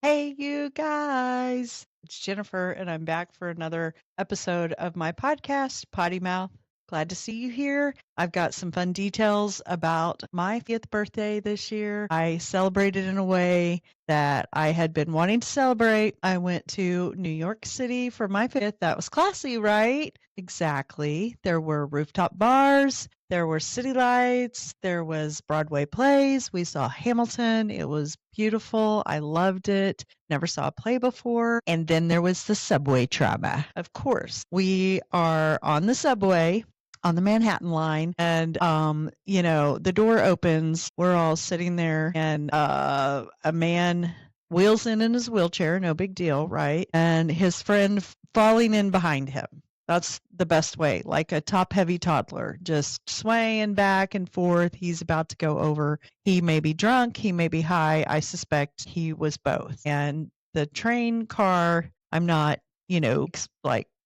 Hey, you guys. It's Jennifer, and I'm back for another episode of my podcast, Potty Mouth. Glad to see you here. I've got some fun details about my 50th birthday this year. I celebrated in a way that I had been wanting to celebrate. I went to New York City for my 50th. That was classy, right? Exactly. There were rooftop bars, there were city lights, there was Broadway plays. We saw Hamilton. It was beautiful. I loved it. Never saw a play before. And then there was the subway trauma. Of course, we are on the subway on the Manhattan line, and the door opens. We're all sitting there, and a man wheels in his wheelchair, no big deal, right? And his friend falling in behind him. That's the best way, like a top heavy toddler, just swaying back and forth. He's about to go over. He may be drunk, he may be high. I suspect he was both. And the train car, I'm not,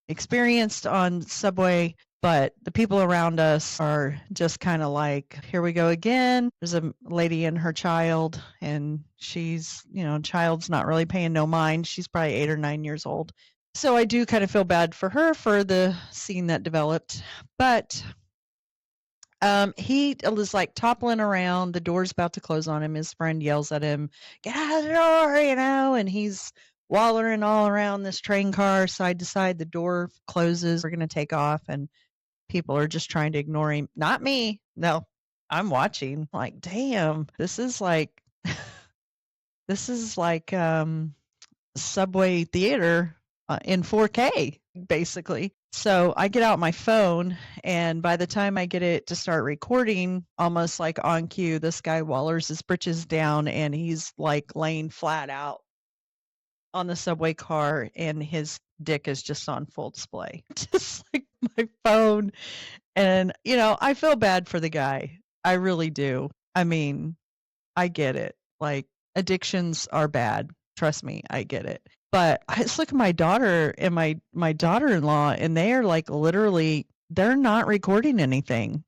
experienced on subway, but the people around us are just kind of like, here we go again. There's a lady and her child, and she's, child's not really paying no mind. She's probably 8 or 9 years old. So I do kind of feel bad for her for the scene that developed. But he was like toppling around. The door's about to close on him. His friend yells at him, "Get out of the door," and he's wallering all around this train car side to side. The door closes. We're going to take off, and people are just trying to ignore him. Not me. No, I'm watching. Like, damn, this is like Subway Theater in 4K, basically. So I get out my phone, and by the time I get it to start recording, almost like on cue, this guy wallers his britches down, and he's like laying flat out on the subway car, and his dick is just on full display, just like my phone. And, I feel bad for the guy. I really do. I mean, I get it. Like, addictions are bad. Trust me, I get it. But I just look at my daughter and my daughter-in-law, and they are like literally they're not recording anything.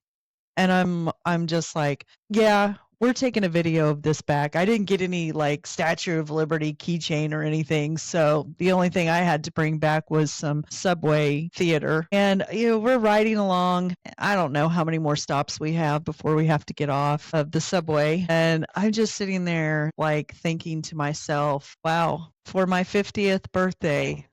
And I'm just like, yeah, we're taking a video of this back. I didn't get any like Statue of Liberty keychain or anything. So the only thing I had to bring back was some subway theater. And we're riding along. I don't know how many more stops we have before we have to get off of the subway. And I'm just sitting there like thinking to myself, wow, for my 50th birthday,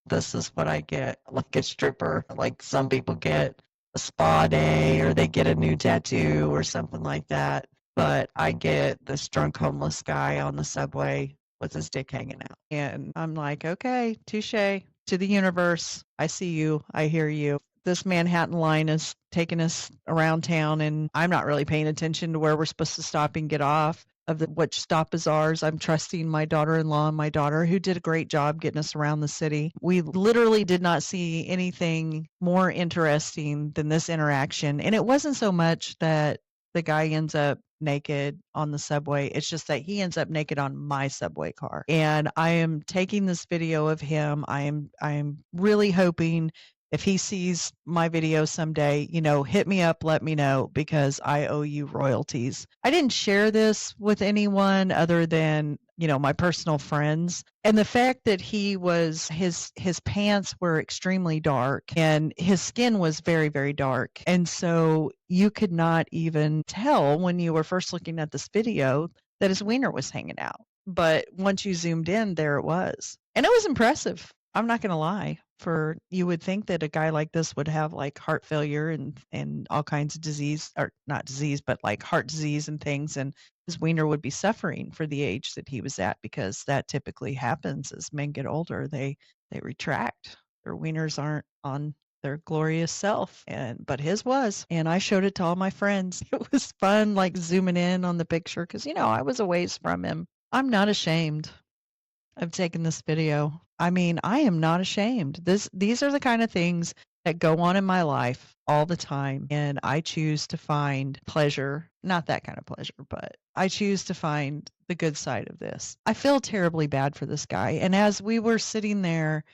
this is what I get, like a stripper, like some people get a spa day or they get a new tattoo or something like that. But I get this drunk homeless guy on the subway with his dick hanging out. And I'm like, okay, touche to the universe. I see you. I hear you. This Manhattan line is taking us around town, and I'm not really paying attention to where we're supposed to stop and get off of which stop is ours. I'm trusting my daughter-in-law and my daughter, who did a great job getting us around the city. We literally did not see anything more interesting than this interaction. And it wasn't so much that the guy ends up naked on the subway. It's just that he ends up naked on my subway car. And I am taking this video of him. I am really hoping if he sees my video someday, hit me up, let me know, because I owe you royalties. I didn't share this with anyone other than, my personal friends. And the fact that his pants were extremely dark and his skin was very, very dark. And so you could not even tell when you were first looking at this video that his wiener was hanging out. But once you zoomed in, there it was. And it was impressive. I'm not going to lie. You would think that a guy like this would have like heart failure and all kinds of disease, or not disease, but like heart disease and things. And his wiener would be suffering for the age that he was at, because that typically happens as men get older. They retract. Their wieners aren't on their glorious self, but his was. And I showed it to all my friends. It was fun, like zooming in on the picture, because I was a ways from him. I'm not ashamed of taking this video. I mean, I am not ashamed. These are the kind of things that go on in my life all the time, and I choose to find pleasure, not that kind of pleasure, but I choose to find the good side of this. I feel terribly bad for this guy. And as we were sitting there,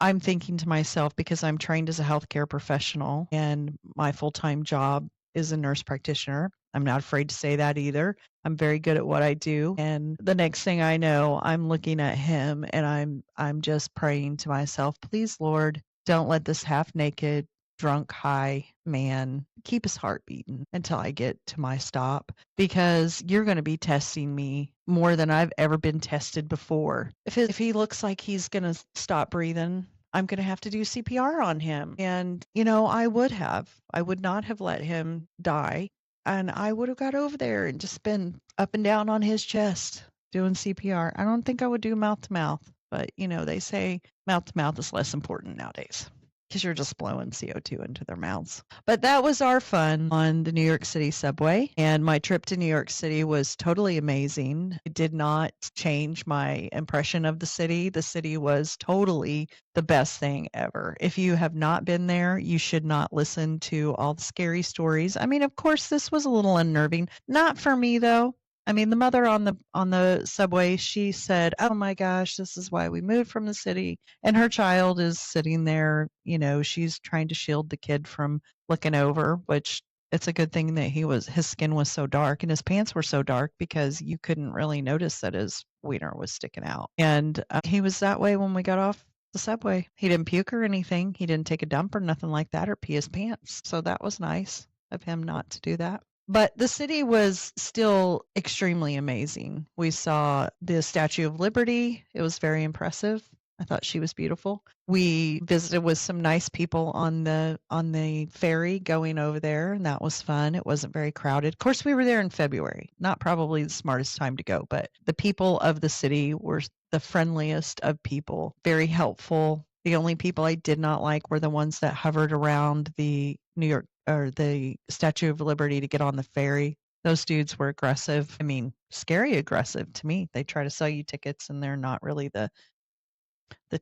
I'm thinking to myself, because I'm trained as a healthcare professional and my full-time job is a nurse practitioner, I'm not afraid to say that either. I'm very good at what I do. And the next thing I know, I'm looking at him and I'm just praying to myself, please, Lord, don't let this half naked, drunk, high man keep his heart beating until I get to my stop, because you're going to be testing me more than I've ever been tested before. If he looks like he's going to stop breathing, I'm going to have to do CPR on him. And, I would not have let him die. And I would have got over there and just been up and down on his chest doing CPR. I don't think I would do mouth to mouth, but they say mouth to mouth is less important nowadays because you're just blowing CO2 into their mouths. But that was our fun on the New York City subway. And my trip to New York City was totally amazing. It did not change my impression of the city. The city was totally the best thing ever. If you have not been there, you should not listen to all the scary stories. I mean, of course, this was a little unnerving. Not for me, though. I mean, the mother on the subway, she said, "Oh my gosh, this is why we moved from the city." And her child is sitting there, she's trying to shield the kid from looking over, which it's a good thing that his skin was so dark and his pants were so dark because you couldn't really notice that his wiener was sticking out. And he was that way when we got off the subway. He didn't puke or anything. He didn't take a dump or nothing like that or pee his pants. So that was nice of him not to do that. But the city was still extremely amazing. We saw the Statue of Liberty. It was very impressive. I thought she was beautiful. We visited with some nice people on the ferry going over there, and that was fun. It wasn't very crowded. Of course, we were there in February. Not probably the smartest time to go, but the people of the city were the friendliest of people, very helpful. The only people I did not like were the ones that hovered around the New York or the Statue of Liberty to get on the ferry. Those dudes were aggressive. I mean, scary aggressive to me. They try to sell you tickets and they're not really the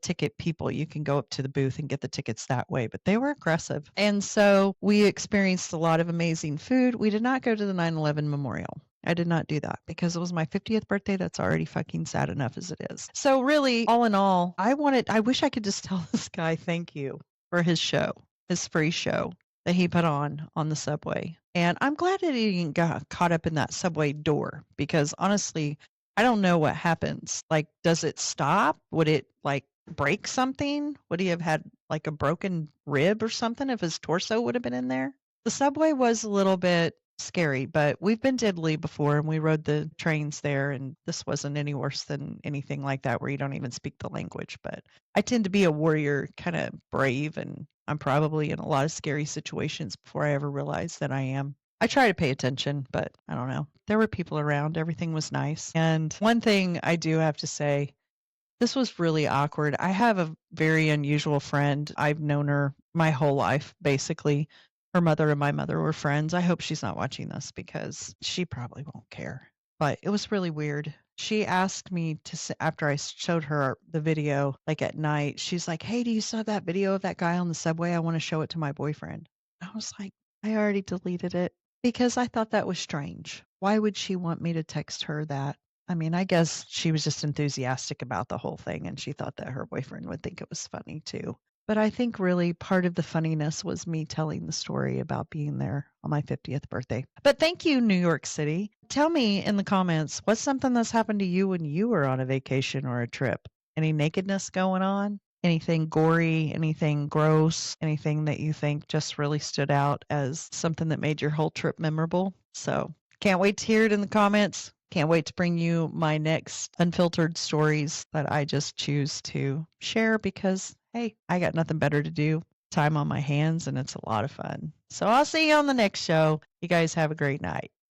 ticket people. You can go up to the booth and get the tickets that way, but they were aggressive. And so we experienced a lot of amazing food. We did not go to the 9/11 memorial. I did not do that because it was my 50th birthday. That's already fucking sad enough as it is. So really, all in all, I wish I could just tell this guy thank you for his show, his free show that he put on the subway. And I'm glad that he didn't get caught up in that subway door because honestly, I don't know what happens. Like, does it stop? Would it break something? Would he have had like a broken rib or something if his torso would have been in there? The subway was a little bit scary, but we've been to Italy before and we rode the trains there, and this wasn't any worse than anything like that where you don't even speak the language. But I tend to be a warrior, kind of brave, and I'm probably in a lot of scary situations before I ever realize that I am. I try to pay attention, but I don't know. There were people around. Everything was nice. And one thing I do have to say, this was really awkward. I have a very unusual friend. I've known her my whole life, basically. Her mother and my mother were friends. I hope she's not watching this because she probably won't care. But it was really weird. She asked me after I showed her the video, like at night, she's like, "Hey, do you saw that video of that guy on the subway? I want to show it to my boyfriend." I was like, I already deleted it because I thought that was strange. Why would she want me to text her that? I mean, I guess she was just enthusiastic about the whole thing and she thought that her boyfriend would think it was funny too. But I think really part of the funniness was me telling the story about being there on my 50th birthday. But thank you, New York City. Tell me in the comments, what's something that's happened to you when you were on a vacation or a trip? Any nakedness going on? Anything gory, anything gross, anything that you think just really stood out as something that made your whole trip memorable? So can't wait to hear it in the comments. Can't wait to bring you my next unfiltered stories that I just choose to share because, hey, I got nothing better to do. Time on my hands and it's a lot of fun. So I'll see you on the next show. You guys have a great night.